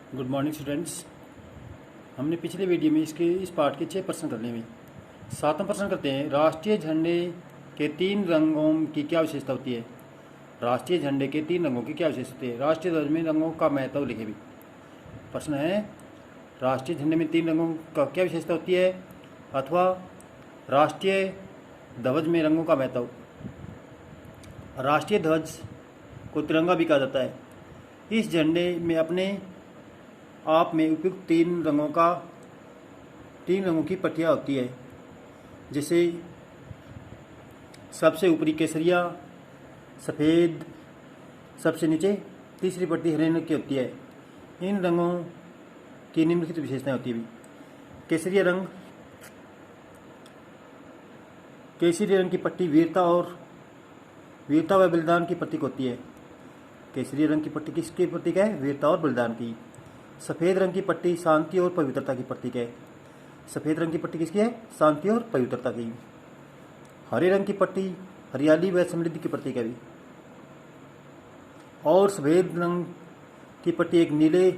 Good morning students. हमने पिछले video में इस पार्ट के 6 प्रश्न कर लिए हुए। 7वां प्रश्न करते हैं, राष्ट्रीय झंडे के 3 रंगों की क्या विशेषता होती है। राष्ट्रीय झंडे के 3 रंगों की क्या विशेषता होती है। राष्ट्रीय ध्वज में रंगों का महत्व लिखे भी। प्रश्न है, राष्ट्रीय झंडे में 3 रंगों का क्या विशेषता होती है, अथवा राष्ट्रीय ध्वज में रंगों का महत्व। राष्ट्रीय ध्वज को तिरंगा भी कहा जाता है। इस झंडे में अपने आप में उपयुक्त 3 रंगों की पट्टियाँ होती है, जैसे सबसे ऊपरी केसरिया सफ़ेद, सबसे नीचे तीसरी पट्टी हरे रंग की होती है। इन रंगों की निम्नलिखित विशेषताएं होती है। केसरिया रंग की पट्टी वीरता व बलिदान की प्रतीक होती है। केसरी रंग की पट्टी किसकी प्रतीक है? वीरता और बलिदान की। सफ़ेद रंग की पट्टी शांति और पवित्रता की प्रतीक है। सफ़ेद रंग की पट्टी किसकी है? शांति और पवित्रता की। हरे रंग की पट्टी हरियाली व समृद्धि की प्रतीक है भी। और सफ़ेद रंग की पट्टी एक नीले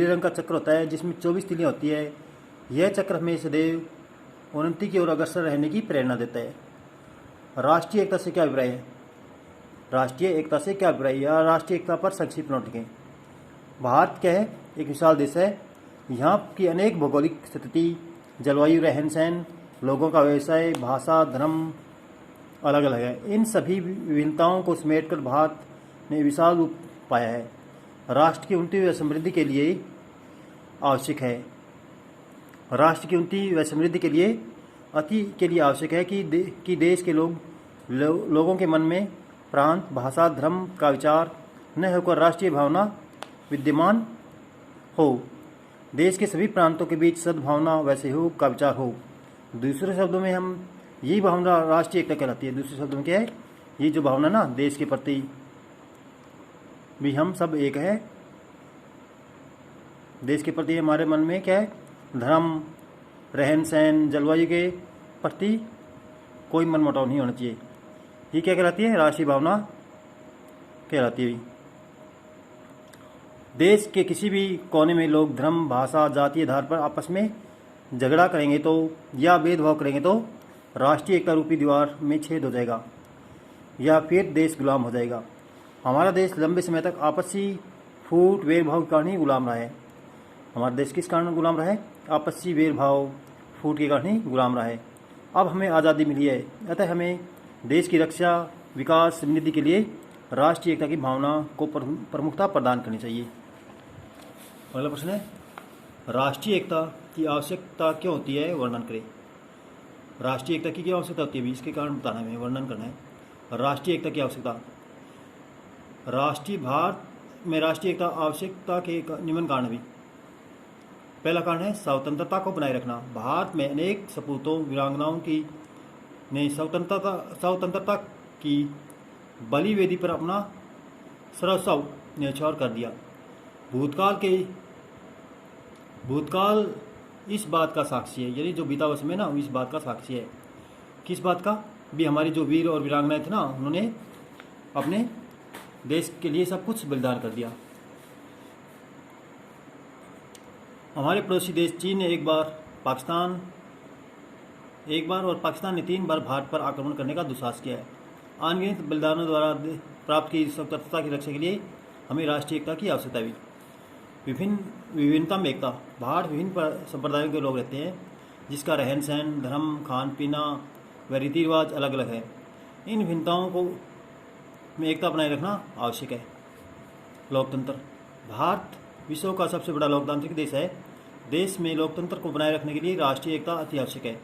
रंग का चक्र होता है, जिसमें 24 तिलियाँ होती है। यह चक्र हमें सदैव उन्नति की ओर अग्रसर रहने की प्रेरणा देता है। राष्ट्रीय एकता से क्या अभिप्राय है? राष्ट्रीय एकता से क्या अभिप्राय या राष्ट्रीय एकता पर संक्षिप्त नोट लिखें। भारत क्या है? एक विशाल देश है। यहाँ की अनेक भौगोलिक स्थिति, जलवायु, रहन सहन, लोगों का व्यवसाय, भाषा, धर्म अलग अलग है। इन सभी विभिन्नताओं को समेटकर भारत ने विशाल रूप पाया है। राष्ट्र की उन्नति व समृद्धि के लिए आवश्यक है। राष्ट्र की उन्नति व समृद्धि के लिए आवश्यक है कि देश के लोगों के मन में प्रांत, भाषा, धर्म का विचार न होकर राष्ट्रीय भावना विद्यमान हो। देश के सभी प्रांतों के बीच सद्भावना व सहयोग का विचार हो। दूसरे शब्दों में हम यही भावना राष्ट्रीय एकता कहलाती है। दूसरे शब्दों में क्या है? ये जो भावना ना, देश के प्रति भी हम सब एक है। देश के प्रति हमारे मन में क्या है? धर्म, रहन सहन, जलवायु के प्रति कोई मनमुटाव नहीं होना चाहिए। ये क्या कहलाती है? राष्ट्रीय भावना कहलाती है। देश के किसी भी कोने में लोग धर्म, भाषा, जाति आधार पर आपस में झगड़ा करेंगे तो या भेदभाव करेंगे तो राष्ट्रीय एकता रूपी दीवार में छेद हो जाएगा या फिर देश गुलाम हो जाएगा। हमारा देश लंबे समय तक आपसी फूट भेदभाव के कारण ही गुलाम रहा है। हमारा देश किस कारण गुलाम रहा है? आपसी भेदभाव फूट के कारण ही गुलाम रहा है। अब हमें आज़ादी मिली है, अतः हमें देश की रक्षा, विकास, समृद्धि के लिए राष्ट्रीय एकता की भावना को प्रमुखता प्रदान करनी चाहिए। अगला प्रश्न है, राष्ट्रीय एकता की आवश्यकता क्यों होती है, वर्णन करें। राष्ट्रीय एकता की क्या आवश्यकता होती है, इसके कारण बताना है, वर्णन करना है। राष्ट्रीय एकता की आवश्यकता। भारत में राष्ट्रीय एकता आवश्यकता के निम्न कारण भी। पहला कारण है स्वतंत्रता को बनाए रखना। भारत में अनेक सपूतों, वीरांगनाओं ने स्वतंत्रता की बलि वेदी पर अपना सर्वस्व न्यौछावर कर दिया। भूतकाल इस बात का साक्षी है, यानी जो बीता हुआ समय ना, इस बात का साक्षी है। किस बात का? भी हमारे जो वीर और वीरांगनाएं थे ना, उन्होंने अपने देश के लिए सब कुछ बलिदान कर दिया। हमारे पड़ोसी देश चीन ने एक बार और पाकिस्तान ने 3 बार भारत पर आक्रमण करने का दुस्साहस किया है। अनगिनत बलिदानों द्वारा प्राप्त की स्वतंत्रता की रक्षा के लिए हमें राष्ट्रीय एकता की आवश्यकता भी। विभिन्नता में एकता। भारत विभिन्न संप्रदायों के लोग रहते हैं, जिसका रहन सहन, धर्म, खान पीना व रीति रिवाज अलग अलग है। इन विभिन्नताओं को में एकता बनाए रखना आवश्यक है। लोकतंत्र। भारत विश्व का सबसे बड़ा लोकतांत्रिक देश है। देश में लोकतंत्र को बनाए रखने के लिए राष्ट्रीय एकता अति आवश्यक है।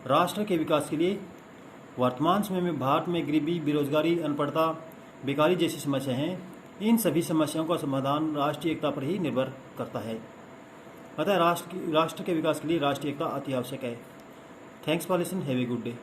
राष्ट्र के विकास के लिए वर्तमान समय में भारत में गरीबी, बेरोजगारी, अनपढ़ता, बेकारी जैसी समस्याएं हैं। इन सभी समस्याओं का समाधान राष्ट्रीय एकता पर ही निर्भर करता है। अतः राष्ट्र के विकास के लिए राष्ट्रीय एकता अति आवश्यक है। Thanks for listening, have a good day.